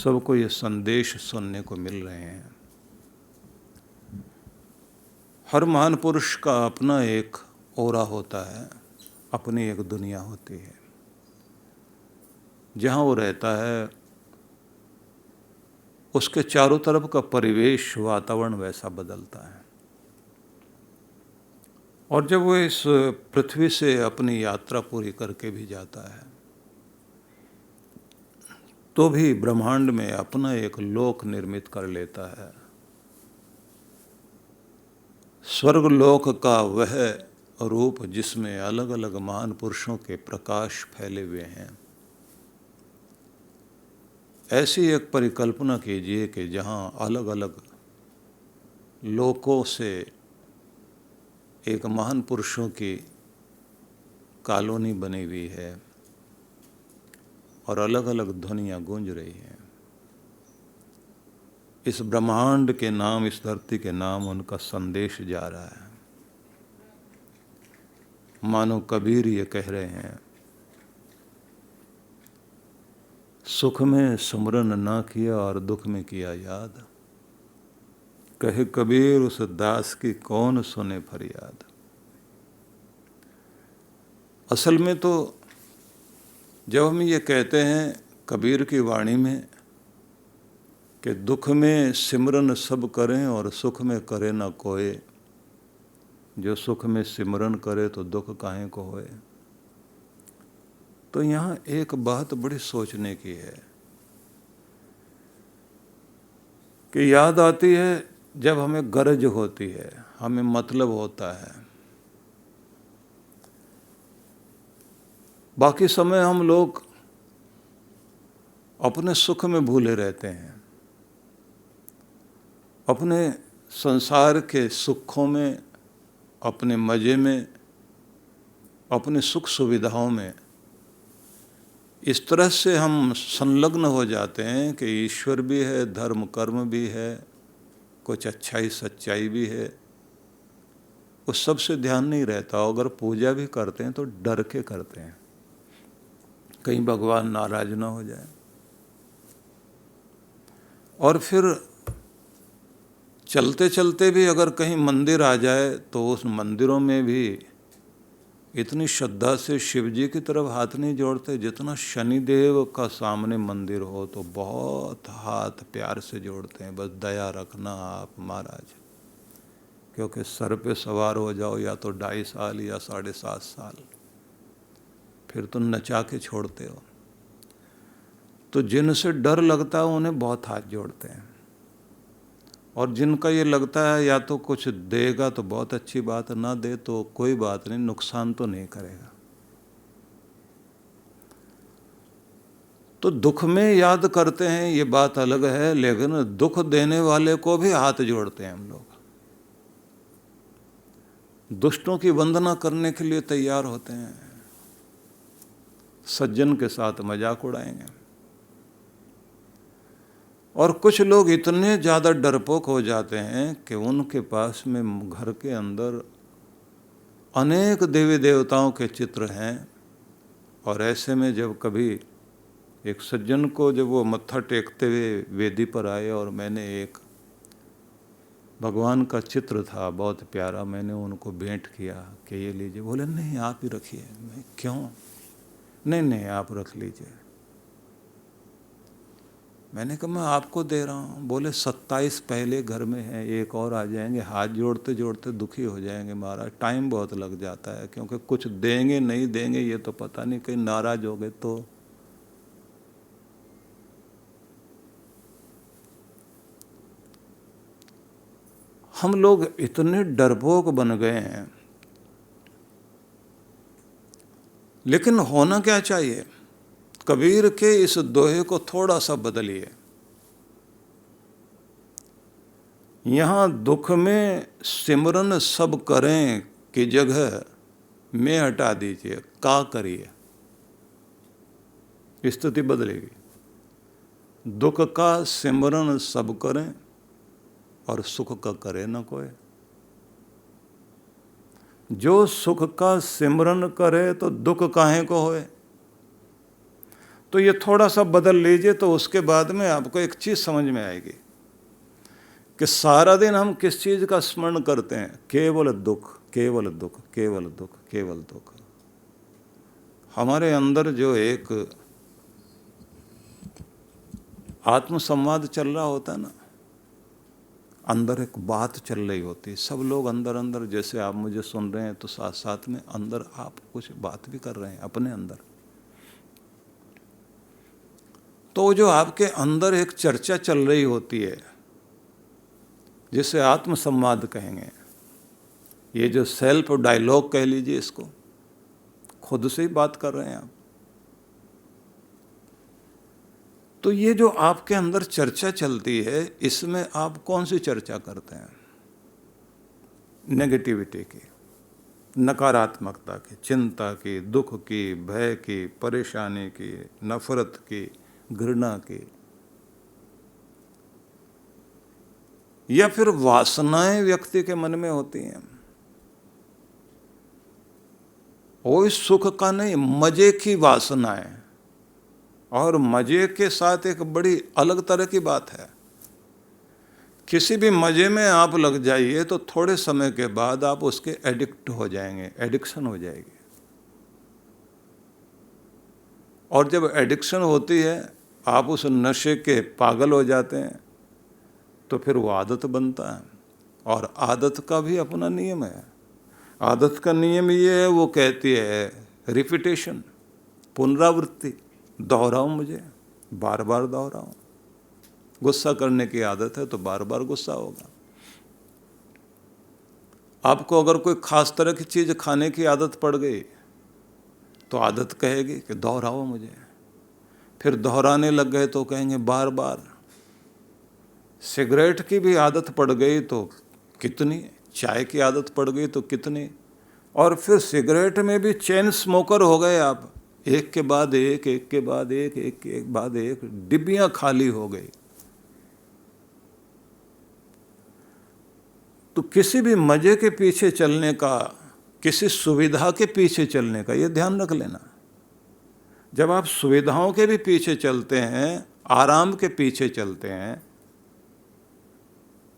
सबको ये संदेश सुनने को मिल रहे हैं। हर महान पुरुष का अपना एक ओरा होता है, अपनी एक दुनिया होती है। जहाँ वो रहता है उसके चारों तरफ का परिवेश, वातावरण वैसा बदलता है। और जब वो इस पृथ्वी से अपनी यात्रा पूरी करके भी जाता है तो भी ब्रह्मांड में अपना एक लोक निर्मित कर लेता है। स्वर्गलोक का वह रूप जिसमें अलग अलग महान पुरुषों के प्रकाश फैले हुए हैं। ऐसी एक परिकल्पना कीजिए कि जहाँ अलग अलग लोकों से एक महान पुरुषों की कॉलोनी बनी हुई है और अलग अलग ध्वनियाँ गूंज रही हैं। इस ब्रह्मांड के नाम, इस धरती के नाम उनका संदेश जा रहा है। मानो कबीर ये कह रहे हैं, सुख में सुमरन ना किया और दुख में किया याद। कहे कबीर उस दास की कौन सुने फरियाद। असल में तो जब हम ये कहते हैं कबीर की वाणी में कि दुख में सिमरन सब करें और सुख में करे ना कोय, जो सुख में सिमरन करे तो दुख काहे को होए, तो यहाँ एक बात बड़ी सोचने की है कि याद आती है जब हमें गरज होती है, हमें मतलब होता है। बाकी समय हम लोग अपने सुख में भूले रहते हैं, अपने संसार के सुखों में, अपने मज़े में, अपने सुख सुविधाओं में इस तरह से हम संलग्न हो जाते हैं कि ईश्वर भी है, धर्म कर्म भी है, कुछ अच्छाई सच्चाई भी है, उस सब से ध्यान नहीं रहता। अगर पूजा भी करते हैं तो डर के करते हैं, कहीं भगवान नाराज ना हो जाए। और फिर चलते चलते भी अगर कहीं मंदिर आ जाए तो उस मंदिरों में भी इतनी श्रद्धा से शिव जी की तरफ हाथ नहीं जोड़ते जितना शनिदेव का सामने मंदिर हो तो बहुत हाथ प्यार से जोड़ते हैं। बस दया रखना आप महाराज, क्योंकि सर पे सवार हो जाओ या तो 2.5 साल या 7.5 साल, फिर तो नचा के छोड़ते हो। तो जिनसे डर लगता है उन्हें बहुत हाथ जोड़ते हैं, और जिनका ये लगता है या तो कुछ देगा तो बहुत अच्छी बात, ना दे तो कोई बात नहीं, नुकसान तो नहीं करेगा। तो दुख में याद करते हैं ये बात अलग है, लेकिन दुख देने वाले को भी हाथ जोड़ते हैं हम लोग। दुष्टों की वंदना करने के लिए तैयार होते हैं, सज्जन के साथ मजाक उड़ाएंगे। और कुछ लोग इतने ज़्यादा डरपोक हो जाते हैं कि उनके पास में घर के अंदर अनेक देवी देवताओं के चित्र हैं। और ऐसे में जब कभी एक सज्जन को जब वो मत्था टेकते हुए वेदी पर आए और मैंने एक भगवान का चित्र था बहुत प्यारा, मैंने उनको भेंट किया कि ये लीजिए। बोले नहीं आप ही रखिए। मैं क्यों? नहीं आप रख लीजिए। मैंने कहा मैं आपको दे रहा हूँ। बोले 27 पहले घर में हैं, एक और आ जाएंगे। हाथ जोड़ते जोड़ते दुखी हो जाएंगे महाराज, टाइम बहुत लग जाता है, क्योंकि कुछ देंगे नहीं देंगे ये तो पता नहीं, कहीं नाराज हो गए तो। हम लोग इतने डरपोक बन गए हैं। लेकिन होना क्या चाहिए? कबीर के इस दोहे को थोड़ा सा बदलिए। यहाँ दुख में सिमरन सब करें की जगह मैं हटा दीजिए, का करिए, स्थिति बदलेगी। दुख का सिमरन सब करें और सुख का करे न कोई। जो सुख का सिमरन करे तो दुख काहे को होए। तो ये थोड़ा सा बदल लीजिए, तो उसके बाद में आपको एक चीज़ समझ में आएगी कि सारा दिन हम किस चीज़ का स्मरण करते हैं? केवल दुख, केवल दुख, केवल दुख, केवल दुख। हमारे अंदर जो एक आत्मसंवाद चल रहा होता है ना, अंदर एक बात चल रही होती है, सब लोग अंदर अंदर, जैसे आप मुझे सुन रहे हैं तो साथ साथ में अंदर आप कुछ बात भी कर रहे हैं अपने अंदर। तो जो आपके अंदर एक चर्चा चल रही होती है, जिसे आत्मसंवाद कहेंगे, ये जो सेल्फ डायलॉग कह लीजिए इसको, खुद से ही बात कर रहे हैं आप। तो ये जो आपके अंदर चर्चा चलती है, इसमें आप कौन सी चर्चा करते हैं? नेगेटिविटी की, नकारात्मकता की, चिंता की, दुख की, भय की, परेशानी की, नफरत की, घृणा की, या फिर वासनाएं व्यक्ति के मन में होती हैं। वो इस सुख का नहीं, मजे की वासनाएं। और मजे के साथ एक बड़ी अलग तरह की बात है। किसी भी मजे में आप लग जाइए तो थोड़े समय के बाद आप उसके एडिक्ट हो जाएंगे, एडिक्शन हो जाएगी। और जब एडिक्शन होती है, आप उस नशे के पागल हो जाते हैं, तो फिर वो आदत बनता है। और आदत का भी अपना नियम है। आदत का नियम ये है, वो कहती है रिपीटेशन, पुनरावृत्ति, दोहराओ, मुझे बार बार दोहराओ। गुस्सा करने की आदत है तो बार बार गुस्सा होगा। आपको अगर कोई खास तरह की चीज़ खाने की आदत पड़ गई तो आदत कहेगी कि दोहराओ मुझे। फिर दोहराने लग गए तो कहेंगे बार बार। सिगरेट की भी आदत पड़ गई तो कितनी, चाय की आदत पड़ गई तो कितनी, और फिर सिगरेट में भी चेन स्मोकर हो गए आप, एक के बाद एक, एक के बाद एक, एक के बाद एक, डिब्बियां खाली हो गई। तो किसी भी मजे के पीछे चलने का, किसी सुविधा के पीछे चलने का, ये ध्यान रख लेना। जब आप सुविधाओं के भी पीछे चलते हैं, आराम के पीछे चलते हैं,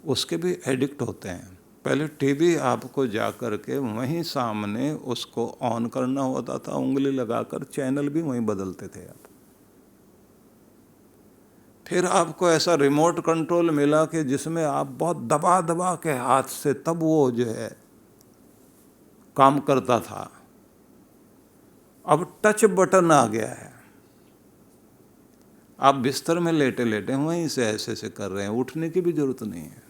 उसके भी एडिक्ट होते हैं। पहले टीवी आपको जा कर के वहीं सामने उसको ऑन करना होता था, उंगली लगाकर चैनल भी वहीं बदलते थे आप। फिर आपको ऐसा रिमोट कंट्रोल मिला कि जिसमें आप बहुत दबा दबा के हाथ से, तब वो जो है काम करता था। अब टच बटन आ गया है, आप बिस्तर में लेटे लेटे वहीं से ऐसे ऐसे कर रहे हैं, उठने की भी जरूरत नहीं है।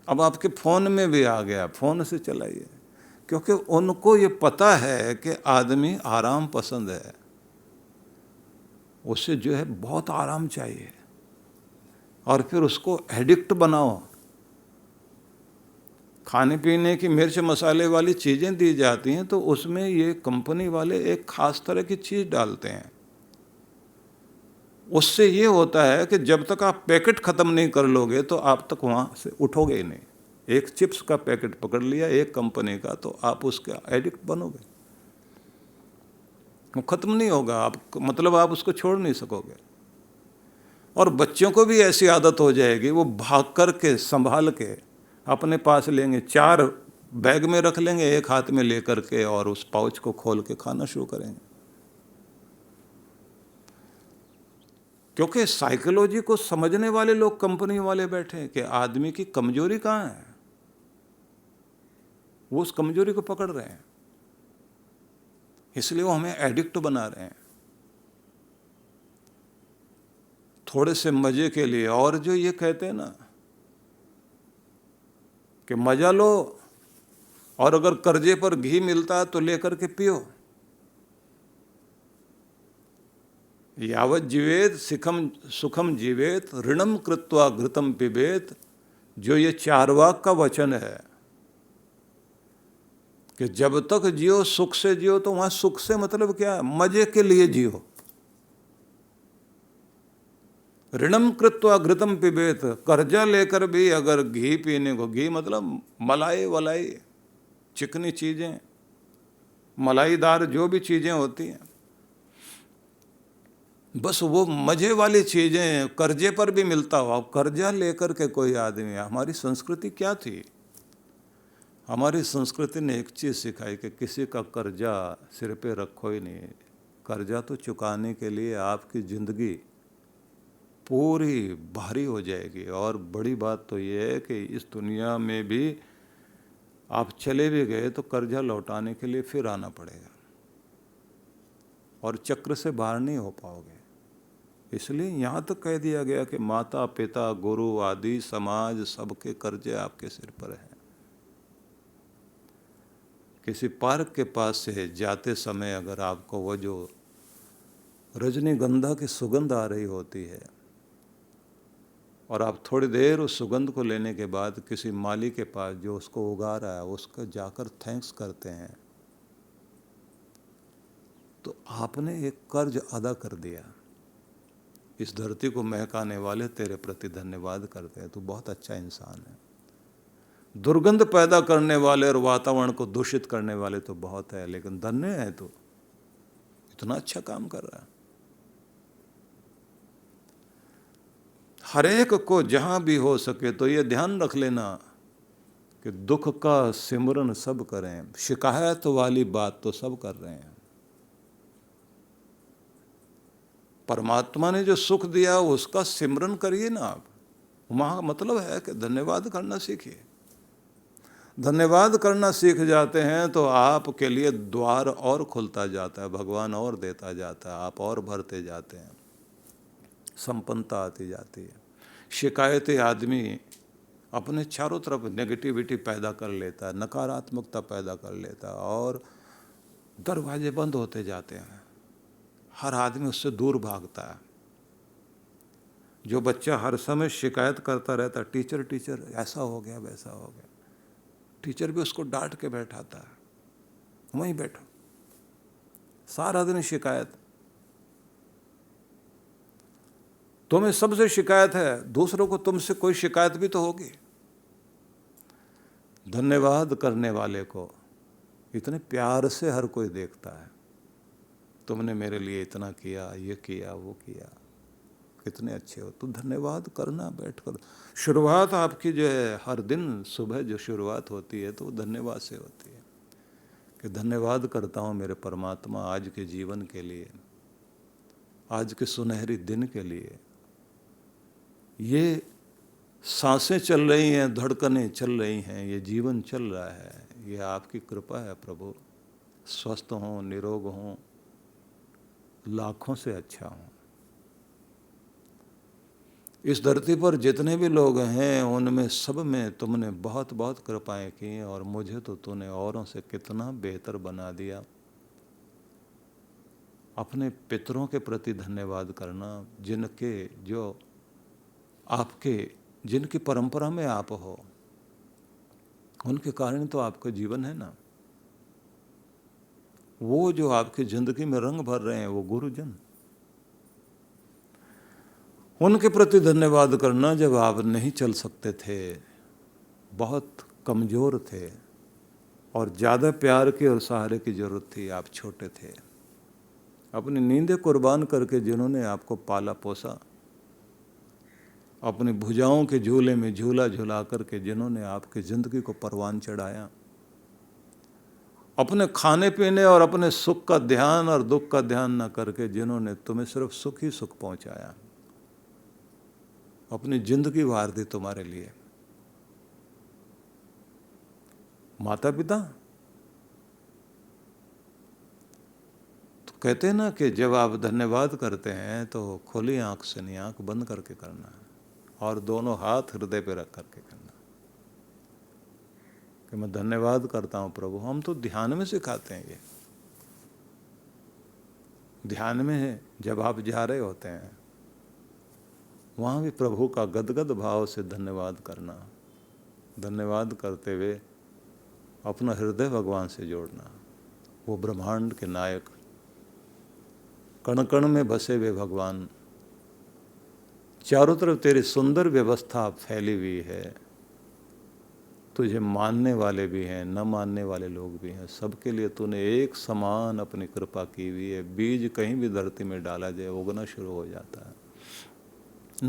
अब आपके फ़ोन में भी आ गया, फ़ोन से चलाइए, क्योंकि उनको ये पता है कि आदमी आराम पसंद है, उससे जो है बहुत आराम चाहिए, और फिर उसको एडिक्ट बनाओ। खाने पीने की मिर्च मसाले वाली चीज़ें दी जाती हैं तो उसमें ये कंपनी वाले एक खास तरह की चीज़ डालते हैं। उससे ये होता है कि जब तक आप पैकेट ख़त्म नहीं कर लोगे तो आप तक वहाँ से उठोगे ही नहीं। एक चिप्स का पैकेट पकड़ लिया एक कंपनी का, तो आप उसका एडिक्ट बनोगे, वो ख़त्म नहीं होगा, आप मतलब आप उसको छोड़ नहीं सकोगे। और बच्चों को भी ऐसी आदत हो जाएगी, वो भाग कर के संभाल के अपने पास लेंगे, 4 बैग में रख लेंगे, एक हाथ में लेकर के, और उस पाउच को खोल के खाना शुरू करेंगे। क्योंकि साइकोलॉजी को समझने वाले लोग कंपनी वाले बैठे हैं कि आदमी की कमजोरी कहाँ है, वो उस कमजोरी को पकड़ रहे हैं, इसलिए वो हमें एडिक्ट बना रहे हैं थोड़े से मजे के लिए। और जो ये कहते हैं ना कि मजा लो, और अगर कर्जे पर घी मिलता है तो लेकर के पियो। यावत जीवेत सिखम सुखम जीवेत ऋणम कृत्वा घृतम पिबेत, जो ये चारवाक का वचन है कि जब तक जियो सुख से जियो। तो वहां सुख से मतलब क्या है? मजे के लिए जियो। ऋणम कृत्वा घृतम पिबेत, कर्जा लेकर भी अगर घी पीने को, घी मतलब मलाई वलाई, चिकनी चीजें, मलाईदार जो भी चीजें होती हैं, बस वो मजे वाली चीजें कर्जे पर भी मिलता हो। अब कर्जा लेकर के कोई आदमी, हमारी संस्कृति क्या थी? हमारी संस्कृति ने एक चीज सिखाई कि किसी का कर्जा सिर पे रखो ही नहीं। कर्जा तो चुकाने के लिए आपकी जिंदगी पूरी भारी हो जाएगी। और बड़ी बात तो ये है कि इस दुनिया में भी आप चले भी गए तो कर्जा लौटाने के लिए फिर आना पड़ेगा और चक्र से बाहर नहीं हो पाओगे। इसलिए यहाँ तक कह दिया गया कि माता पिता गुरु आदि समाज सबके कर्जे आपके सिर पर हैं। किसी पार्क के पास से जाते समय अगर आपको वो जो रजनीगंधा की सुगंध आ रही होती है और आप थोड़ी देर उस सुगंध को लेने के बाद किसी माली के पास जो उसको उगा रहा है उसका जाकर थैंक्स करते हैं, तो आपने एक कर्ज अदा कर दिया। इस धरती को महकाने वाले तेरे प्रति धन्यवाद करते हैं, तू बहुत अच्छा इंसान है। दुर्गंध पैदा करने वाले और वातावरण को दूषित करने वाले तो बहुत है, लेकिन धन्य है तू, इतना अच्छा काम कर रहा है। हर एक को जहां भी हो सके तो ये ध्यान रख लेना कि दुख का सिमरन सब करें, शिकायत वाली बात तो सब कर रहे हैं। परमात्मा ने जो सुख दिया उसका सिमरन करिए ना आप। वहाँ मतलब है कि धन्यवाद करना सीखिए। धन्यवाद करना सीख जाते हैं तो आपके लिए द्वार और खुलता जाता है, भगवान और देता जाता है, आप और भरते जाते हैं, संपन्नता आती जाती है। शिकायती आदमी अपने चारों तरफ नेगेटिविटी पैदा कर लेता है, नकारात्मकता पैदा कर लेता है और दरवाजे बंद होते जाते हैं। हर आदमी उससे दूर भागता है। जो बच्चा हर समय शिकायत करता रहता, टीचर टीचर ऐसा हो गया वैसा हो गया, टीचर भी उसको डांट के बैठाता है, वहीं बैठो, सारा दिन शिकायत। तुम्हें सबसे शिकायत है, दूसरों को तुमसे कोई शिकायत भी तो होगी। धन्यवाद करने वाले को इतने प्यार से हर कोई देखता है। तुमने मेरे लिए इतना किया, ये किया, वो किया, कितने अच्छे हो। तो धन्यवाद करना बैठकर। शुरुआत आपकी जो है हर दिन सुबह जो शुरुआत होती है तो वो धन्यवाद से होती है कि धन्यवाद करता हूँ मेरे परमात्मा आज के जीवन के लिए, आज के सुनहरी दिन के लिए। ये सांसें चल रही हैं, धड़कनें चल रही हैं, ये जीवन चल रहा है, ये आपकी कृपा है प्रभु। स्वस्थ हों, निरोग हों, लाखों से अच्छा हों। इस धरती पर जितने भी लोग हैं उनमें सब में तुमने बहुत बहुत कृपाएं की और मुझे तो तूने औरों से कितना बेहतर बना दिया। अपने पितरों के प्रति धन्यवाद करना, जिनके जो आपके जिनकी परंपरा में आप हो, उनके कारण तो आपका जीवन है ना। वो जो आपकी जिंदगी में रंग भर रहे हैं वो गुरुजन, उनके प्रति धन्यवाद करना। जब आप नहीं चल सकते थे, बहुत कमज़ोर थे और ज़्यादा प्यार की और सहारे की ज़रूरत थी, आप छोटे थे, अपनी नींदें कुर्बान करके जिन्होंने आपको पाला पोसा, अपनी भुजाओं के झूले में झूला झुला करके जिन्होंने आपकी ज़िंदगी को परवान चढ़ाया, अपने खाने पीने और अपने सुख का ध्यान और दुख का ध्यान न करके जिन्होंने तुम्हें सिर्फ सुख ही सुख पहुंचाया, अपनी जिंदगी वार दी तुम्हारे लिए। माता पिता तो कहते हैं ना कि जब आप धन्यवाद करते हैं तो खुली आंख से नहीं, आंख बंद करके करना है और दोनों हाथ हृदय पे रख करके करना कि मैं धन्यवाद करता हूँ प्रभु। हम तो ध्यान में सिखाते हैं, ये ध्यान में जब आप जा रहे होते हैं वहाँ भी प्रभु का गदगद भाव से धन्यवाद करना, धन्यवाद करते हुए अपना हृदय भगवान से जोड़ना। वो ब्रह्मांड के नायक, कण कण में बसे हुए भगवान, चारों तरफ तेरी सुंदर व्यवस्था फैली हुई है, तुझे मानने वाले भी हैं, न मानने वाले लोग भी हैं, सबके लिए तूने एक समान अपनी कृपा की हुई है। बीज कहीं भी धरती में डाला जाए उगना शुरू हो जाता है।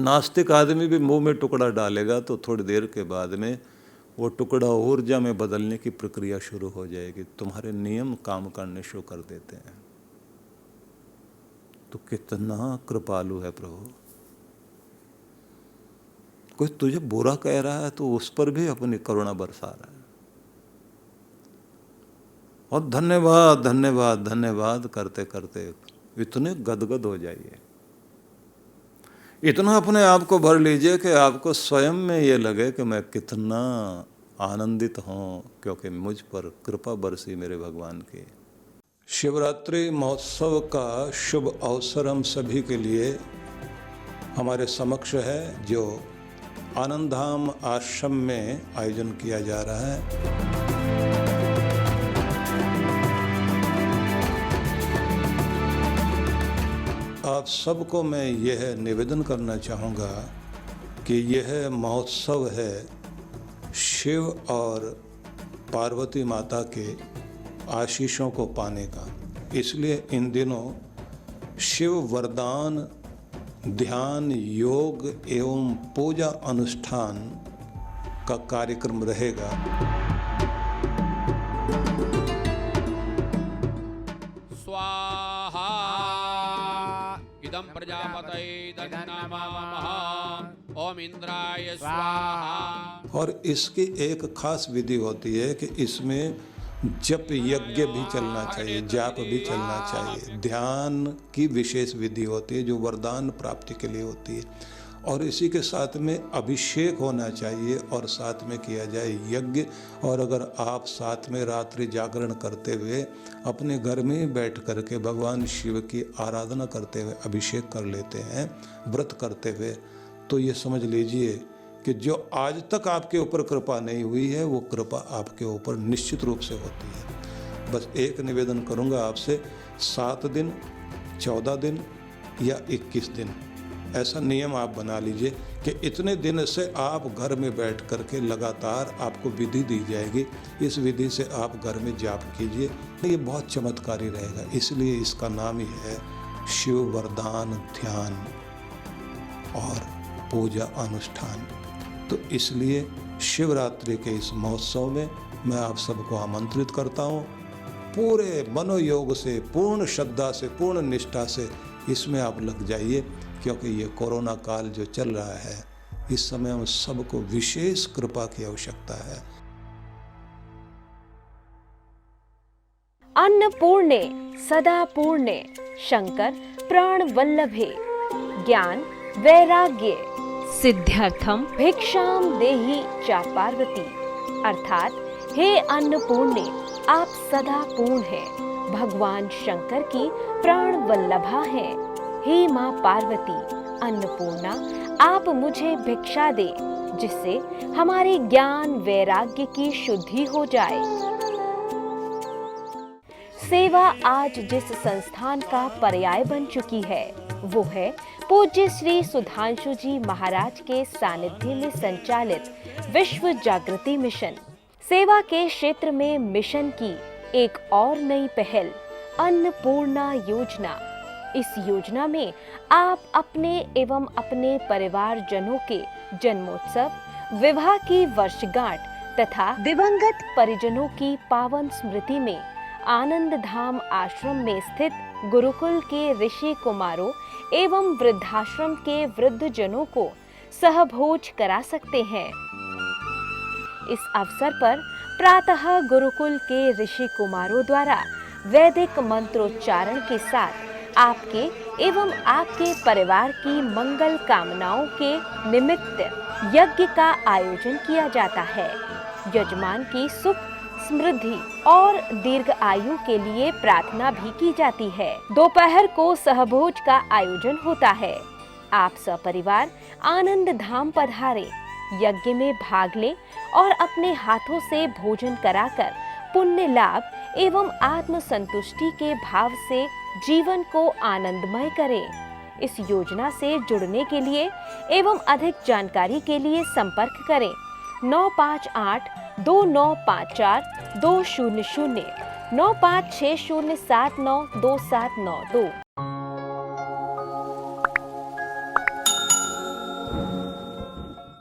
नास्तिक आदमी भी मुंह में टुकड़ा डालेगा तो थोड़ी देर के बाद में वो टुकड़ा ऊर्जा में बदलने की प्रक्रिया शुरू हो जाएगी। तुम्हारे नियम काम करने शुरू कर देते हैं। तो कितना कृपालु है प्रभु। कोई तुझे बुरा कह रहा है तो उस पर भी अपनी करुणा बरसा रहा है। और धन्यवाद धन्यवाद धन्यवाद करते करते इतने गदगद हो जाइए, इतना अपने आप को भर लीजिए कि आपको स्वयं में ये लगे कि मैं कितना आनंदित हूँ, क्योंकि मुझ पर कृपा बरसी मेरे भगवान की। शिवरात्रि महोत्सव का शुभ अवसर हम सभी के लिए हमारे समक्ष है, जो आनंद धाम आश्रम में आयोजन किया जा रहा है। आप सबको मैं यह निवेदन करना चाहूँगा कि यह महोत्सव है शिव और पार्वती माता के आशीषों को पाने का। इसलिए इन दिनों शिव वरदान ध्यान योग एवं पूजा अनुष्ठान का कार्यक्रम रहेगा। स्वाहा इदं प्रजापतये दन्नामामः ओम इंद्राय स्वाहा। और इसकी एक खास विधि होती है कि इसमें जप यज्ञ भी चलना चाहिए, जाप भी चलना चाहिए, ध्यान की विशेष विधि होती है जो वरदान प्राप्ति के लिए होती है, और इसी के साथ में अभिषेक होना चाहिए और साथ में किया जाए यज्ञ। और अगर आप साथ में रात्रि जागरण करते हुए अपने घर में बैठ करके भगवान शिव की आराधना करते हुए अभिषेक कर लेते हैं व्रत करते हुए, तो ये समझ लीजिए कि जो आज तक आपके ऊपर कृपा नहीं हुई है वो कृपा आपके ऊपर निश्चित रूप से होती है। बस एक निवेदन करूंगा आपसे, 7 दिन 14 दिन या 21 दिन ऐसा नियम आप बना लीजिए कि इतने दिन से आप घर में बैठ करके लगातार आपको विधि दी जाएगी, इस विधि से आप घर में जाप कीजिए। ये बहुत चमत्कारी रहेगा। इसलिए इसका नाम ही है शिव वरदान ध्यान और पूजा अनुष्ठान। तो इसलिए शिवरात्रि के इस महोत्सव में मैं आप सबको आमंत्रित करता हूँ। पूरे मनोयोग से, पूर्ण श्रद्धा से, पूर्ण निष्ठा से इसमें आप लग जाइए, क्योंकि ये कोरोना काल जो चल रहा है इस समय हम सबको विशेष कृपा की आवश्यकता है। अन्नपूर्णे सदा पूर्णे शंकर प्राण वल्लभे ज्ञान वैराग्य सिद्ध्यर्थम भिक्षाम देहि चा पार्वती। अर्थात हे अन्नपूर्णे आप सदा पूर्ण हैं, भगवान शंकर की प्राण वल्लभा हैं। हे माँ पार्वती अन्नपूर्णा आप मुझे भिक्षा दे, जिससे हमारे ज्ञान वैराग्य की शुद्धि हो जाए। सेवा आज जिस संस्थान का पर्याय बन चुकी है वो है पूज्य श्री सुधांशु जी महाराज के सानिध्य में संचालित विश्व जागृति मिशन। सेवा के क्षेत्र में मिशन की एक और नई पहल अन्नपूर्णा योजना। इस योजना में आप अपने एवं अपने परिवार जनों के जन्मोत्सव, विवाह की वर्षगांठ तथा दिवंगत परिजनों की पावन स्मृति में आनंद धाम आश्रम में स्थित गुरुकुल के ऋषि कुमारों एवं वृद्धाश्रम के वृद्ध जनों को सहभोज करा सकते हैं। इस अवसर पर प्रातः गुरुकुल के ऋषि कुमारों द्वारा वैदिक मंत्रोच्चारण के साथ आपके एवं आपके परिवार की मंगल कामनाओं के निमित्त यज्ञ का आयोजन किया जाता है। यजमान की सुख समृद्धि और दीर्घ आयु के लिए प्रार्थना भी की जाती है। दोपहर को सहभोज का आयोजन होता है। आप सपरिवार आनंद धाम पधारें, यज्ञ में भाग लें और अपने हाथों से भोजन कराकर पुण्य लाभ एवं आत्म संतुष्टि के भाव से जीवन को आनंदमय करें। इस योजना से जुड़ने के लिए एवं अधिक जानकारी के लिए संपर्क करें 958-2954-200, 9560792792।